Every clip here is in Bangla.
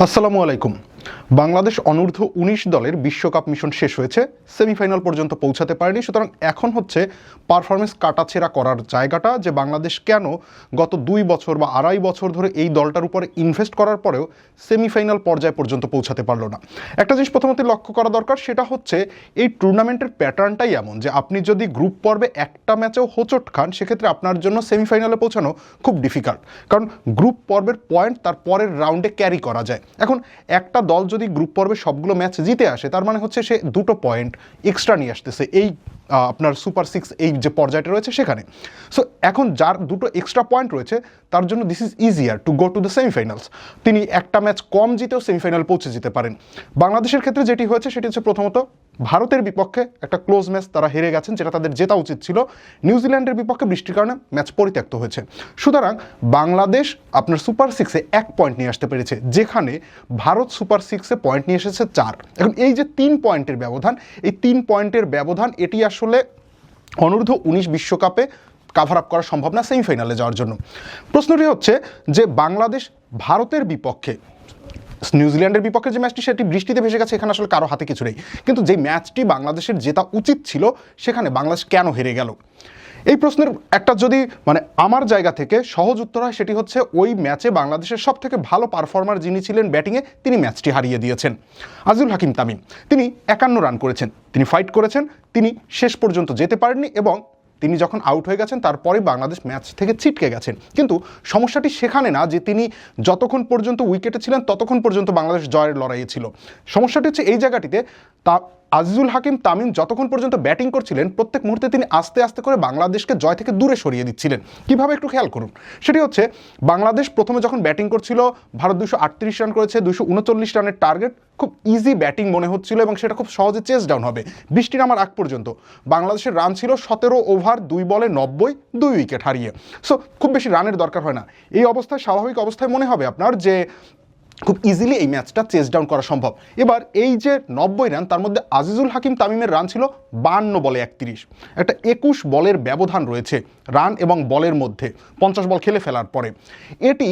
আসসালামু আলাইকুম। বাংলাদেশ অনূর্ধ্ব ১৯ দলের বিশ্বকাপ মিশন শেষ হয়েছে, সেমিফাইনাল পর্যন্ত পৌঁছাতে পারেনি। সুতরাং এখন হচ্ছে পারফরমেন্স কাটাছেঁড়া করার জায়গাটা, যে বাংলাদেশ কেন গত ২ বছর বা আড়াই বছর ধরে এই দলটার উপরে ইনভেস্ট করার পরেও সেমিফাইনাল পর্যায় পর্যন্ত পৌঁছাতে পারলো না। একটা জিনিস প্রথমত লক্ষ্য করা দরকার, সেটা হচ্ছে এই টুর্নামেন্টের প্যাটার্নটাই এমন যে আপনি যদি গ্রুপ পর্বে একটা ম্যাচেও হোঁচট খান, সেক্ষেত্রে আপনার জন্য সেমিফাইনালে পৌঁছানো খুব ডিফিকাল্ট, কারণ গ্রুপ পর্বের পয়েন্ট তার পরের রাউন্ডে ক্যারি করা যায়। এখন একটা দল যদি গ্রুপ পর্বে সবগুলো ম্যাচ জিতে আসে, তার মানে হচ্ছে সে 2টো পয়েন্ট এক্সট্রা নিয়ে আসতেছে এই আপনার সুপার 6 এই যে পর্যায়টা রয়েছে সেখানে। সো এখন যার 2টো এক্সট্রা পয়েন্ট রয়েছে, তার জন্য this is easier to go to the semifinals. তিনি একটা ম্যাচ কম জিতেও সেমিফাইনাল পৌঁছে যেতে পারেন। বাংলাদেশের ক্ষেত্রে যেটি হয়েছে সেটি হচ্ছে প্রথমত ভারতের বিপক্ষে একটা ক্লোজ ম্যাচ তারা হেরে গেছেন, যেটা তাদের জেতা উচিত ছিল। নিউজিল্যান্ডের বিপক্ষে বৃষ্টির কারণে ম্যাচ পরিত্যক্ত হয়েছে। সুতরাং বাংলাদেশ আপনার সুপার 6-এ 1 পয়েন্ট নিয়ে আসতে পেরেছে, যেখানে ভারত সুপার 6-এ পয়েন্ট নিয়ে এসেছে 4। এখন এই যে 3 পয়েন্টের ব্যবধান, এই 3 পয়েন্টের ব্যবধান এটি আসলে অনূর্ধ্ব 19 বিশ্বকাপে কাভার আপ করা সম্ভব না সেমিফাইনালে যাওয়ার জন্য। প্রশ্নটি হচ্ছে যে বাংলাদেশ ভারতের বিপক্ষে, নিউজিল্যান্ডের বিপক্ষে যে ম্যাচটি সেটি বৃষ্টিতে ভেসে গেছে, এখানে আসলে কারো হাতে কিছু নেই, কিন্তু যে ম্যাচটি বাংলাদেশের জেতা উচিত ছিল সেখানে বাংলাদেশ কেন হেরে গেল? এই প্রশ্নের একটা যদি আমার জায়গা থেকে সহজ উত্তর হয়, সেটি হচ্ছে ওই ম্যাচে বাংলাদেশের সব থেকে ভালো পারফর্মার যিনি ছিলেন ব্যাটিংয়ে, তিনি ম্যাচটি হারিয়ে দিয়েছেন। আজিজুল হাকিম তামিম, তিনি 51 রান করেছেন, তিনি ফাইট করেছেন, তিনি শেষ পর্যন্ত যেতে পারেননি এবং তিনি যখন আউট হয়ে গেছেন তারপরে বাংলাদেশ ম্যাচ থেকে ছিটকে গেছেন। কিন্তু সমস্যাটি সেখানে না যে তিনি যতক্ষণ পর্যন্ত উইকেটে ছিলেন ততক্ষণ পর্যন্ত বাংলাদেশ জয়ের লড়াইয়ে ছিল। সমস্যাটি হচ্ছে এই জায়গাটিতে, আজিজুল হাকিম তামিম যতক্ষণ পর্যন্ত ব্যাটিং করছিলেন প্রত্যেক মুহূর্তে তিনি আস্তে আস্তে করে বাংলাদেশকে জয় থেকে দূরে সরিয়ে দিচ্ছিলেন। কিভাবে একটু খেয়াল করুন। সেটি হচ্ছে বাংলাদেশ প্রথমে যখন ব্যাটিং করছিল, ভারত 238 রান করেছে, 239 রানের টার্গেট, খুব ইজি ব্যাটিং মনে হচ্ছিল এবং সেটা খুব সহজে চেস ডাউন হবে। বৃষ্টি নামার আগ পর্যন্ত বাংলাদেশের রান ছিল 17 ওভার 2 বলে 90, 2 উইকেট হারিয়ে। সো খুব বেশি রানের দরকার হয় না। এই অবস্থায়, স্বাভাবিক অবস্থায় মনে হবে আপনার যে খুব ইজিলি এই ম্যাচটা চেস ডাউন করা সম্ভব। এবার এই যে 90 রান, তার মধ্যে আজিজুল হাকিম তামিমের রান ছিল 52 বলে 31। একটা 21 বলের ব্যবধান রয়েছে রান এবং বলের মধ্যে 50 বল খেলে ফেলার পরে। এটি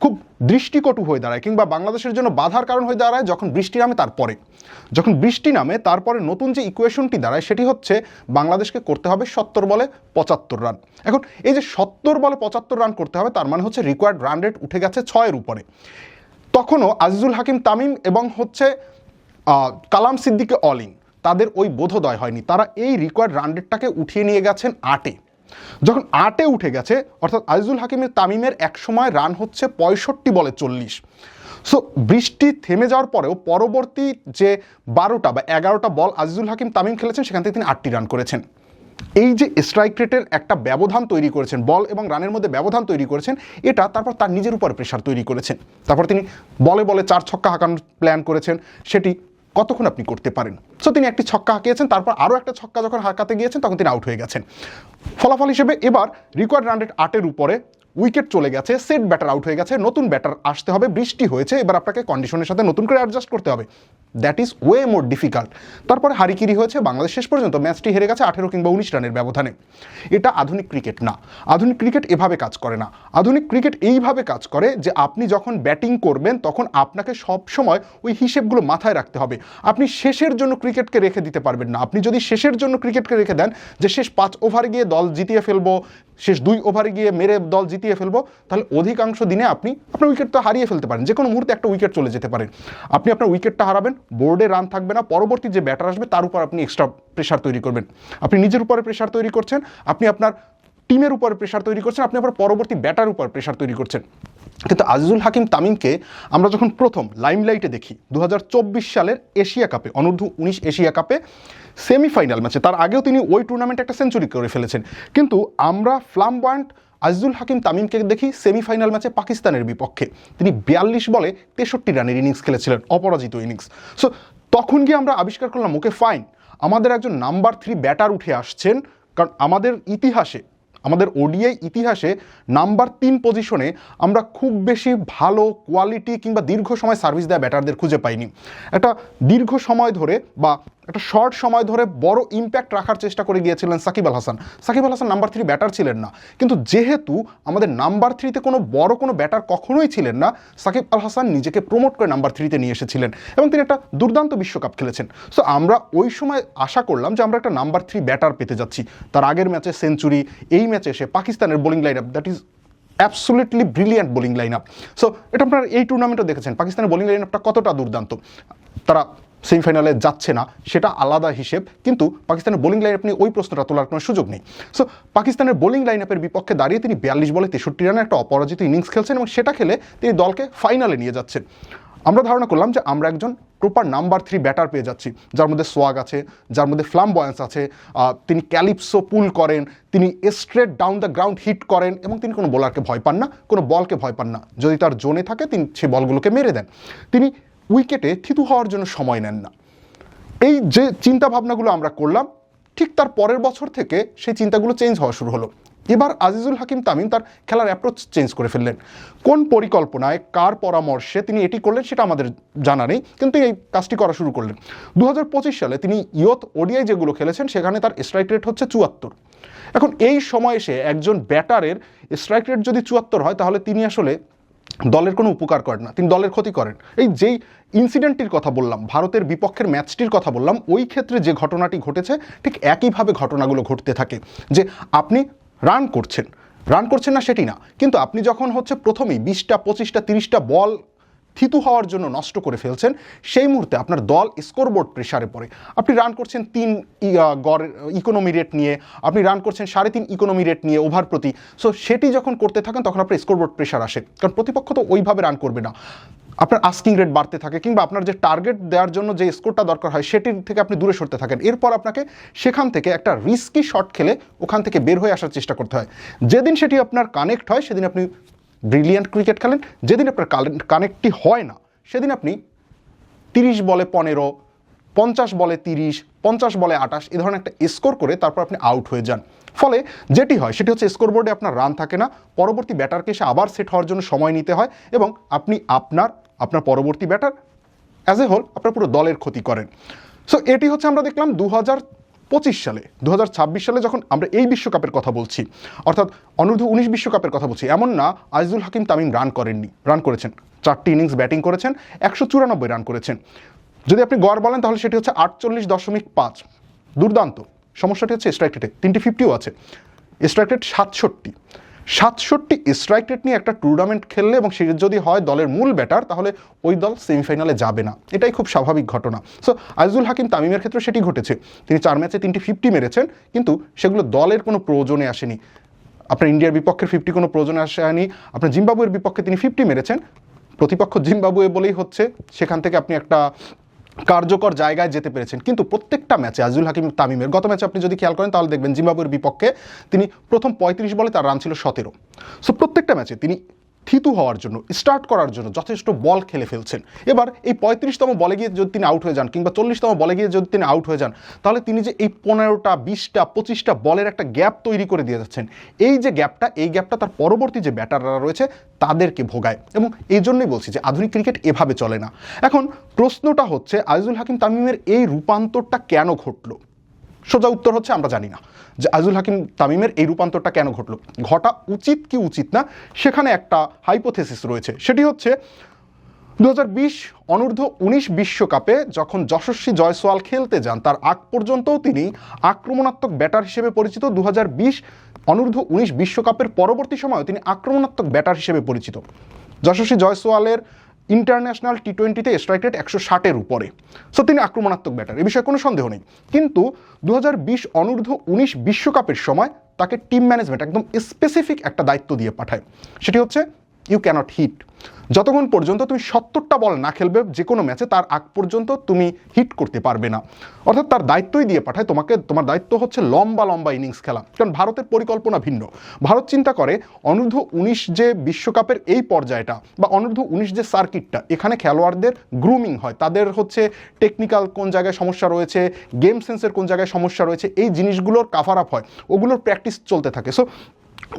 খুব দৃষ্টিকটু হয়ে দাঁড়ায় কিংবা বাংলাদেশের জন্য বাধার কারণ হয়ে দাঁড়ায় যখন বৃষ্টি নামে তারপরে। যখন বৃষ্টি নামে তারপরে নতুন যে ইকুয়েশনটি দাঁড়ায় সেটি হচ্ছে বাংলাদেশকে করতে হবে 70 বলে 75 রান। এখন এই যে 70 বলে 75 রান করতে হবে, তার মানে হচ্ছে রিকোয়ার্ড রান রেট উঠে গেছে 6-এর উপরে। তখনও আজিজুল হাকিম তামিম এবং কালাম সিদ্দিকে অলিং, তাদের ওই বোধোদয় হয়নি, তারা এই রিকোয়ার্ড রান রেটটাকে উঠিয়ে নিয়ে গেছেন 8-এ। যখন 8-এ উঠে গেছে, অর্থাৎ আজিজুল হাকিমের তামিমের একসময় রান হচ্ছে 65 বলে 40। সো বৃষ্টি থেমে যাওয়ার পরেও পরবর্তী যে 12টা বা 11টা বল আজিজুল হাকিম তামিম খেলেছেন, সেখান থেকে তিনি 8টি রান করেছেন। এই যে স্ট্রাইক রেটের একটা ব্যবধান তৈরি করেছেন, বল এবং রানের মধ্যে ব্যবধান তৈরি করেছেন, এটা তারপর তার নিজের উপর প্রেশার তৈরি করেছেন। তারপর তিনি বলে বলে 4 ছক্কা হাঁকানোর প্ল্যান করেছেন, সেটি কতক্ষণ আপনি করতে পারেন। সো তিনি একটি ছক্কা হাঁকিয়েছেন, তারপর আরও একটা ছক্কা যখন হাঁকাতে গিয়েছেন তখন তিনি আউট হয়ে গেছেন। ফলাফল হিসেবে এবার রিকোয়ার্ড রান রেট 8-এর উপরে, উইকেট চলে গেছে, সেট ব্যাটার আউট হয়ে গেছে, নতুন ব্যাটার আসতে হবে, বৃষ্টি হয়েছে, এবার আপনাকে কন্ডিশনের সাথে নতুন করে অ্যাডজাস্ট করতে হবে। That is way more difficult. তারপরে হারিকিরি হয়েছে, বাংলাদেশ শেষ পর্যন্ত ম্যাচটি হেরে গেছে 18 কিংবা 19 রানের ব্যবধানে। এটা আধুনিক ক্রিকেট না। আধুনিক ক্রিকেট এভাবে কাজ করে না। আধুনিক ক্রিকেট এইভাবে কাজ করে যে আপনি যখন ব্যাটিং করবেন তখন আপনাকে সব সময় ওই হিসেবগুলো মাথায় রাখতে হবে। আপনি শেষের জন্য ক্রিকেটকে রেখে দিতে পারবেন না। আপনি যদি শেষের জন্য ক্রিকেটকে রেখে দেন যে শেষ 5 ওভারে গিয়ে দল জিতিয়ে ফেলবো, শেষ 2 ওভারে গিয়ে মেরে দল জিতিয়ে ফেলবো, তাহলে অধিকাংশ দিনে আপনি আপনার উইকেট তো হারিয়ে ফেলতে পারেন। যে কোনো মুহূর্তে একটা উইকেট চলে যেতে পারেন। আপনি আপনার উইকেটটা হারাবেন, বোর্ডে রান থাকবে না, পরবর্তী যে ব্যাটার আসবে তার উপর আপনি এক্সট্রা প্রেশার তৈরি করবেন। আপনি নিজের উপরে প্রেশার তৈরি করছেন, আপনি আপনার টিমের উপরে প্রেশার তৈরি করছেন, আপনি আবার পরবর্তী ব্যাটার উপর প্রেশার তৈরি করছেন। কিন্তু আজিজুল হাকিম তামিমকে আমরা যখন প্রথম লাইমলাইটে দেখি 2024 সালের এশিয়া কাপে, অনূর্ধ্ব 19 এশিয়া কাপে সেমিফাইনাল ম্যাচে, তার আগেও তিনি ওই টুর্নামেন্টে একটা সেঞ্চুরি করে ফেলেছেন, কিন্তু আমরা ফ্লামবয়েন্ট আজিজুল হাকিম তামিমকে দেখি সেমিফাইনাল ম্যাচে পাকিস্তানের বিপক্ষে। তিনি 42 বলে 63 রানের ইনিংস খেলেছিলেন, অপরাজিত ইনিংস। সো তখন গিয়ে আমরা আবিষ্কার করলাম, ওকে ফাইন, আমাদের একজন নাম্বার 3 ব্যাটার উঠে আসছেন। কারণ আমাদের ইতিহাসে, আমাদের ওডিআই ইতিহাসে নাম্বার 3 পজিশনে আমরা খুব বেশি ভালো কোয়ালিটি কিংবা দীর্ঘ সময় সার্ভিস দেওয়া ব্যাটারদের খুঁজে পাইনি। একটা দীর্ঘ সময় ধরে বা একটা শর্ট সময় ধরে বড় ইম্প্যাক্ট রাখার চেষ্টা করে গিয়েছিলেন সাকিব আল হাসান। সাকিব আল হাসান নাম্বার 3 ব্যাটার ছিলেন না, কিন্তু যেহেতু আমাদের নাম্বার 3-তে কোনো ব্যাটার কখনোই ছিলেন না, সাকিব আল হাসান নিজেকে প্রমোট করে নাম্বার 3-তে নিয়ে এসেছিলেন এবং তিনি একটা দুর্দান্ত বিশ্বকাপ খেলেছেন। সো আমরা ওই সময় আশা করলাম যে আমরা একটা নাম্বার 3 ব্যাটার পেতে যাচ্ছি। তার আগের ম্যাচে সেঞ্চুরি, এই ম্যাচে এসে পাকিস্তানের bowling line up, that is absolutely brilliant bowling line up. So এটা আপনারা এই টুর্নামেন্টও দেখেছেন পাকিস্তানের বোলিং লাইন আপটা কতটা দুর্দান্ত। তারা সেমিফাইনালে যাচ্ছে না সেটা আলাদা হিসেব, কিন্তু পাকিস্তানের বোলিং লাইন আপ নিয়ে ওই প্রশ্নটা তোলার কোনো সুযোগ নেই। সো পাকিস্তানের বোলিং লাইন আপের বিপক্ষে দাঁড়িয়ে তিনি 42 বলে 63 রানের একটা অপরাজিত ইনিংস খেলছেন এবং সেটা খেলে তিনি দলকে ফাইনালে নিয়ে যাচ্ছেন। আমরা ধারণা করলাম যে আমরা একজন প্রপার নাম্বার 3 ব্যাটার পেয়ে যাচ্ছি, যার মধ্যে সোয়াগ আছে, যার মধ্যে ফ্লামবয়েন্স আছে, তিনি ক্যালিপসো পুল করেন, তিনি straight down the ground hit করেন এবং তিনি কোনো বোলারকে ভয় পান না, কোনো বলকে ভয় পান না। যদি তার জোনে থাকে তিনি সেই বলগুলোকে মেরে দেন। তিনি উইকেটে থিতু হওয়ার জন্য সময় নেন না। এই যে চিন্তা ভাবনাগুলো আমরা করলাম, ঠিক তার পরের বছর থেকে সেই চিন্তাগুলো চেঞ্জ হওয়া শুরু হলো। এবার আজিজুল হাকিম তামিম তার খেলার অ্যাপ্রোচ চেঞ্জ করে ফেললেন। কোন পরিকল্পনায়, কার পরামর্শে তিনি এটি করলেন সেটা আমাদের জানা নেই, কিন্তু এই কাজটি করা শুরু করলেন। 2025 সালে তিনি ইয়ত ওডিআই যেগুলো খেলেছেন সেখানে তার স্ট্রাইক রেট হচ্ছে 74। এখন এই সময় এসে একজন ব্যাটারের স্ট্রাইক রেট যদি 74 হয় তাহলে তিনি আসলে দলের কোনো উপকার করেন না, তিনি দলের ক্ষতি করেন। এই যেই ইনসিডেন্টটির কথা বললাম, ভারতের বিপক্ষের ম্যাচটির কথা বললাম, ওই ক্ষেত্রে যে ঘটনাটি ঘটেছে ঠিক একইভাবে ঘটনাগুলো ঘটতে থাকে। যে আপনি রান করছেন না সেটি না, কিন্তু আপনি যখন হচ্ছে প্রথমেই 20টা 25টা 30টা বল থিতু হওয়ার জন্য নষ্ট করে ফেলছেন, সেই মুহূর্তে আপনার দল স্কোরবোর্ড প্রেসারে পড়ে। আপনি রান করছেন 3 গড় ইকোনমি রেট নিয়ে, আপনি রান করছেন 3.5 ইকোনমি রেট নিয়ে ওভার প্রতি। সো সেটি যখন করতে থাকেন তখন আপনার স্কোরবোর্ড প্রেসার আসে, কারণ প্রতিপক্ষ তো ওইভাবে রান করবে না। আপনার আস্কিং রেট বাড়তে থাকে, কিংবা আপনার যে টার্গেট দেওয়ার জন্য যে স্কোরটা দরকার হয় সেটির থেকে আপনি দূরে সরতে থাকেন। এরপর আপনাকে সেখান থেকে একটা রিস্কি শট খেলে ওখান থেকে বের হয়ে আসার চেষ্টা করতে হয়। যেদিন সেটি আপনার কানেক্ট হয় সেদিন আপনি ব্রিলিয়ান্ট ক্রিকেট খেলেন, যেদিন আপনার কানেক্টটি হয় না সেদিন আপনি 30 বলে 15, 50 বলে 30, 50 বলে 28 এ ধরনের একটা স্কোর করে তারপর আপনি আউট হয়ে যান। ফলে যেটি হয় সেটি হচ্ছে স্কোরবোর্ডে আপনার রান থাকে না, পরবর্তী ব্যাটারকে এসে আবার সেট হওয়ার জন্য সময় নিতে হয় এবং আপনি আপনার পরবর্তী ব্যাটার অ্যাজ এ হোল আপনার পুরো দলের ক্ষতি করেন। সো এটি হচ্ছে আমরা দেখলাম 2025 সালে। 2026 সালে যখন আমরা এই বিশ্বকাপের কথা বলছি, অর্থাৎ অনূর্ধ্ব 19 বিশ্বকাপের কথা বলছি, এমন না আজিজুল হাকিম তামিম রান করেননি, রান করেছেন। 4টি ইনিংস ব্যাটিং করেছেন, 194 রান করেছেন। যদি আপনি গড় বলেন তাহলে সেটি হচ্ছে 48.5, দুর্দান্ত। সমস্যাটি হচ্ছে স্ট্রাইক রেটে 3টি 50ও আছে, স্ট্রাইক রেট 67। স্ট্রাইক রেট নিয়ে একটা টুর্নামেন্ট খেললে এবং সে যদি হয় দলের মূল ব্যাটার, তাহলে ওই দল সেমিফাইনালে যাবে না, এটাই খুব স্বাভাবিক ঘটনা। সো আজিজুল হাকিম তামিমের ক্ষেত্রে সেটি ঘটেছে। তিনি 4 ম্যাচে 3টি 50 মেরেছেন, কিন্তু সেগুলো দলের কোনো প্রয়োজনে আসেনি। আপনার ইন্ডিয়ার বিপক্ষের 50 কোনো প্রয়োজনে আসেনি। আপনার জিম্বাবুয়ের বিপক্ষে তিনি 50 মেরেছেন, প্রতিপক্ষ জিম্বাবুয়ে বলেই হচ্ছে সেখান থেকে আপনি একটা কার্যকর জায়গায় যেতে পেরেছেন। কিন্তু প্রত্যেকটা ম্যাচে আজিজুল হাকিম তামিমের, গত ম্যাচে আপনি যদি খেয়াল করেন তাহলে দেখবেন জিম্বাবুয়ের বিপক্ষে তিনি প্রথম 35 বলে তার রান ছিল 17। সো প্রত্যেকটা ম্যাচে তিনি থিতু হওয়ার জন্য, স্টার্ট করার জন্য যথেষ্ট বল খেলে ফেলছেন। এবার এই 35তম বলে গিয়ে যদি তিনি আউট হয়ে যান, কিংবা 40তম বলে গিয়ে যদি তিনি আউট হয়ে যান, তাহলে তিনি যে এই 15টা 20টা 25টা বলের একটা গ্যাপ তৈরি করে দিয়ে যাচ্ছেন। এই যে গ্যাপটা, এই গ্যাপটা তার পরবর্তী যে ব্যাটাররা রয়েছে তাদেরকে ভোগায়, এবং এই জন্যই বলছি যে আধুনিক ক্রিকেট এভাবে চলে না। এখন প্রশ্নটা হচ্ছে আজিজুল হাকিম তামিমের এই রূপান্তরটা কেন ঘটলো? সোজা উত্তর হচ্ছে আমরা জানি না যে আজিজুল হাকিম তামিমের এই রূপান্তরটা কেন ঘটলো। ঘটা উচিত কি উচিত না সেখানে একটা হাইপোথেসিস রয়েছে। সেটি হচ্ছে 2020 অনূর্ধ্ব 19 বিশ্বকাপে যখন যশস্বী জয়সওয়াল খেলতে যান, তার আগ পর্যন্তও তিনি আক্রমণাত্মক ব্যাটার হিসেবে পরিচিত। 2020 অনূর্ধ্ব 19 বিশ্বকাপের পরবর্তী সময়ে তিনি আক্রমণাত্মক ব্যাটার হিসেবে পরিচিত। যশস্বী জয়সওয়ালের ইন্টারন্যাশনাল টি20তে স্ট্রাইক রেট 160-এর উপরে। সো তিনি আক্রমণাত্মক ব্যাটার, এ বিষয়ে কোনো সন্দেহ নেই। কিন্তু 2020 অনূর্ধ্ব 19 বিশ্বকাপের সময় তাকে টিম ম্যানেজমেন্ট একদম স্পেসিফিক একটা দায়িত্ব দিয়ে পাঠায়। সেটি হচ্ছে ইউ ক্যানট হিট। যতক্ষণ পর্যন্ত তুমি 70টা বল না খেলবে যে কোনো ম্যাচে, তার আগ পর্যন্ত তুমি হিট করতে পারবে না। অর্থাৎ তার দায়িত্বই দিয়ে পাঠায় তোমাকে, তোমার দায়িত্ব হচ্ছে লম্বা লম্বা ইনিংস খেলা। কারণ ভারতের পরিকল্পনা ভিন্ন। ভারত চিন্তা করে অনূর্ধ্ব 19 যে বিশ্বকাপের এই পর্যায়টা বা অনূর্ধ্ব 19 যে সার্কিটটা, এখানে খেলোয়াড়দের গ্রুমিং হয়, তাদের হচ্ছে টেকনিক্যাল কোন জায়গায় সমস্যা রয়েছে, গেম সেন্সের কোন জায়গায় সমস্যা রয়েছে, এই জিনিসগুলোর কাভার আপ হয়, ওগুলোর প্র্যাকটিস চলতে থাকে। সো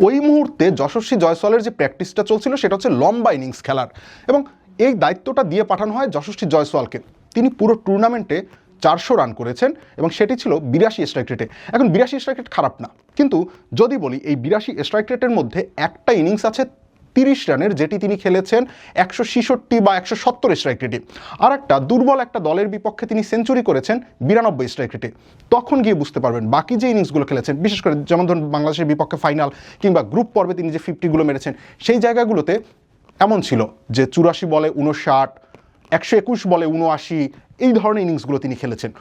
ওই মুহূর্তে যশস্বী জয়সওয়ালের যে প্র্যাকটিসটা চলছিল সেটা হচ্ছে লম্বা ইনিংস খেলার, এবং এই দায়িত্বটা দিয়ে পাঠানো হয় যশস্বী জয়সওয়ালকে। তিনি পুরো টুর্নামেন্টে 400 রান করেছেন এবং সেটি ছিল 82 স্ট্রাইক রেটে। এখন 82 স্ট্রাইক রেট খারাপ না, কিন্তু যদি বলি এই 82 স্ট্রাইক রেটের মধ্যে একটা ইনিংস আছে 30 রানের, যেটি তিনি খেলেছেন 166 বা 170 স্ট্রাইক রেটে, আর একটা দুর্বল একটা দলের বিপক্ষে তিনি সেঞ্চুরি করেছেন 92 স্ট্রাইক রেটে। তখন গিয়ে বুঝতে পারবেন বাকি যে ইনিংসগুলো খেলেছেন, বিশেষ করে যেমন ধরুন বাংলাদেশের বিপক্ষে ফাইনাল কিংবা গ্রুপ পর্বে তিনি যে 50 মেরেছেন, সেই জায়গাগুলোতে এমন ছিল যে 84 বলে 59, 121 বলে 79, এই ধরনের ইনিংসগুলো তিনি খেলেছেন।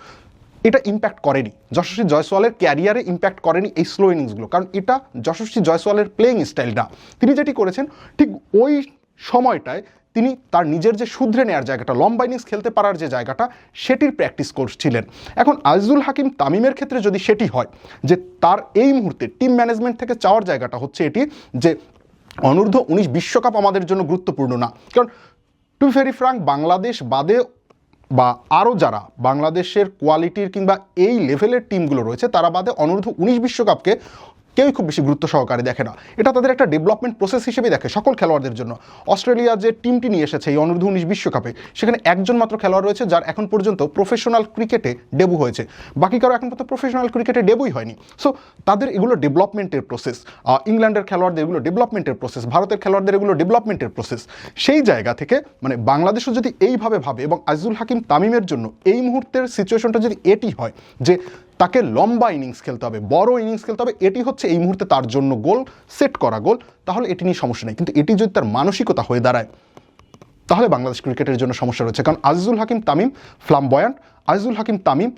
এটা ইম্প্যাক্ট করেনি যশস্বী জয়সওয়ালের ক্যারিয়ারে, ইম্প্যাক্ট করেনি এই স্লো ইনিংসগুলো, কারণ এটা যশস্বী জয়সওয়ালের প্লেয়িং স্টাইল না। তিনি যেটি করেছেন ঠিক ওই সময়টায় তিনি তার নিজের যে শুধরে নেওয়ার জায়গাটা, লম্বা ইনিংস খেলতে পারার যে জায়গাটা, সেটির প্র্যাকটিস করছিলেন। এখন আজিজুল হাকিম তামিমের ক্ষেত্রে যদি সেটি হয় যে তার এই মুহূর্তে টিম ম্যানেজমেন্ট থেকে চাওয়ার জায়গাটা হচ্ছে এটি যে অনূর্ধ্ব 19 বিশ্বকাপ আমাদের জন্য গুরুত্বপূর্ণ না, কারণ টু ভেরি ফ্রাঙ্ক বাংলাদেশ বাদে বা আরও যারা বাংলাদেশের কোয়ালিটির কিংবা এই লেভেলের টিমগুলো রয়েছে তারা বাদে অনূর্ধ্ব 19 বিশ্বকাপকে কেউই খুব বেশি গুরুত্ব সহকারে দেখে না। এটা তাদের একটা ডেভেলপমেন্ট প্রসেস হিসেবে দেখে সকল খেলোয়াড়দের জন্য। অস্ট্রেলিয়া যে টিমটি নিয়ে এসেছে এই অনূর্ধ্ব 19 বিশ্বকাপে, সেখানে একজন মাত্র খেলোয়াড় রয়েছে যার এখন পর্যন্ত প্রফেশনাল ক্রিকেটে ডেবু হয়েছে, বাকি কারো এখন পর্যন্ত প্রফেশনাল ক্রিকেটে ডেবুই হয়নি। সো তাদের এগুলো ডেভেলপমেন্টের প্রসেস, ইংল্যান্ডের খেলোয়াড়দের এগুলো ডেভেলপমেন্টের প্রসেস, ভারতের খেলোয়াড়দের এগুলো ডেভেলপমেন্টের প্রসেস। সেই জায়গা থেকে মানে বাংলাদেশও যদি এইভাবে ভাবে এবং আজিজুল হাকিম তামিমের জন্য এই মুহূর্তের সিচুয়েশনটা যদি এটি হয় যে তাকে লম্বা ইনিংস খেলতে হবে, বড় ইনিংস খেলতে হবে, এটি হচ্ছে এই মুহূর্তে তার জন্য গোল, সেট করা গোল, তাহলে এটি নিয়ে সমস্যা নেই। কিন্তু এটি যদি তার মানসিকতা হয়ে দাঁড়ায় তাহলে বাংলাদেশ ক্রিকেটের জন্য সমস্যা রয়েছে। কারণ আজিজুল হাকিম তামিম ফ্লামবয়ান্ট, আজিজুল হাকিম তামিম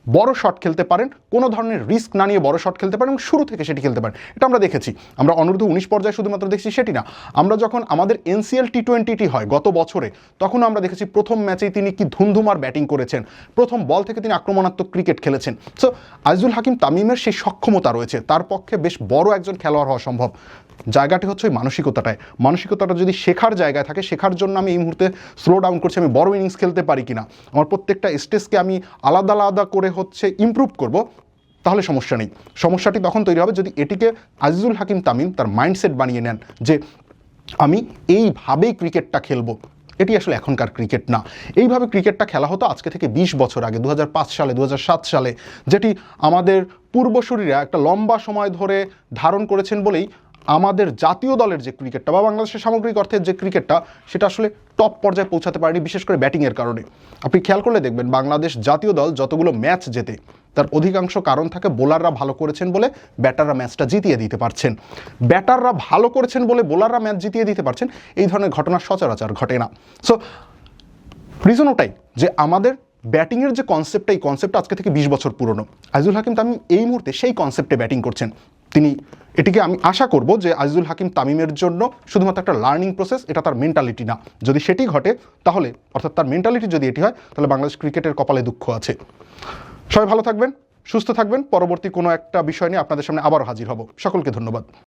বড় শট খেলতে পারেন, কোনো ধরনের রিস্ক না নিয়ে বড় শট খেলতে পারেন এবং শুরু থেকে সেটি খেলতে পারেন। এটা আমরা দেখেছি, আমরা অনূর্ধ্ব 19 পর্যায়ে শুধুমাত্র দেখছি সেটি না, আমরা যখন আমাদের NCL T20টি হয় গত বছরে, তখন আমরা দেখেছি প্রথম ম্যাচেই তিনি কি ধুমধুমার ব্যাটিং করেছেন, প্রথম বল থেকে তিনি আক্রমণাত্মক ক্রিকেট খেলেছেন। সো আজিজুল হাকিম তামিমের সেই সক্ষমতা রয়েছে, তার পক্ষে বেশ বড় একজন খেলোয়াড় হওয়া সম্ভব। জায়গাটি হচ্ছে ওই মানসিকতাটা যদি শেখার জায়গায় থাকে, শেখার জন্য আমি এই মুহূর্তে স্লো ডাউন করছি, আমি বড় ইনিংস খেলতে পারি কিনা, আমার প্রত্যেকটা স্টেজকে আমি আলাদা আলাদা করে হচ্ছে ইমপ্রুভ করব, তাহলে সমস্যা নেই। সমস্যাটি তখন তৈরি হবে যদি এটিকে আজিজুল হাকিম তামিম তার মাইন্ডসেট বানিয়ে নেন যে আমি এইভাবেই ক্রিকেটটা খেলবো। এটি আসলে এখনকার ক্রিকেট না। এইভাবে ক্রিকেটটা খেলা হতো আজকে থেকে 20 বছর আগে, 2005 সালে, 2007 সালে, যেটি আমাদের পূর্বসূরীরা একটা লম্বা সময় ধরে ধারণ করেছেন বলেই আমাদের জাতীয় দলের যে ক্রিকেটটা বা বাংলাদেশের সামগ্রিক অর্থের যে ক্রিকেটটা, সেটা আসলে টপ পর্যায়ে পৌঁছাতে পারেনি, বিশেষ করে ব্যাটিংয়ের কারণে। আপনি খেয়াল করলে দেখবেন বাংলাদেশ জাতীয় দল যতগুলো ম্যাচ জেতে তার অধিকাংশ কারণ থাকে বোলাররা ভালো করেছেন বলে ব্যাটাররা ম্যাচটা জিতিয়ে দিতে পারছেন, ব্যাটাররা ভালো করেছেন বলে বোলাররা ম্যাচ জিতিয়ে দিতে পারছেন, এই ধরনের ঘটনা সচরাচর ঘটে না। সো রিজন ওটাই যে আমাদের ব্যাটিংয়ের যে কনসেপ্টটা, এই কনসেপ্টটা আজকে থেকে 20 বছর পুরনো। আজিজুল হাকিম তামিম এই মুহূর্তে সেই কনসেপ্টে ব্যাটিং করছেন। তিনি এটিকে আমি আশা করব যে আজিজুল হাকিম তামিমের জন্য শুধুমাত্র একটা লার্নিং প্রসেস, এটা তার মেন্টালিটি না। যদি সেটি ঘটে তাহলে, অর্থাৎ তার মেন্টালিটি যদি এটি হয়, তাহলে বাংলাদেশ ক্রিকেটের কপালে দুঃখ আছে। সবাই ভালো থাকবেন, সুস্থ থাকবেন। পরবর্তী কোনো একটা বিষয় নিয়ে আপনাদের সামনে আবারও হাজির হব। সকলকে ধন্যবাদ।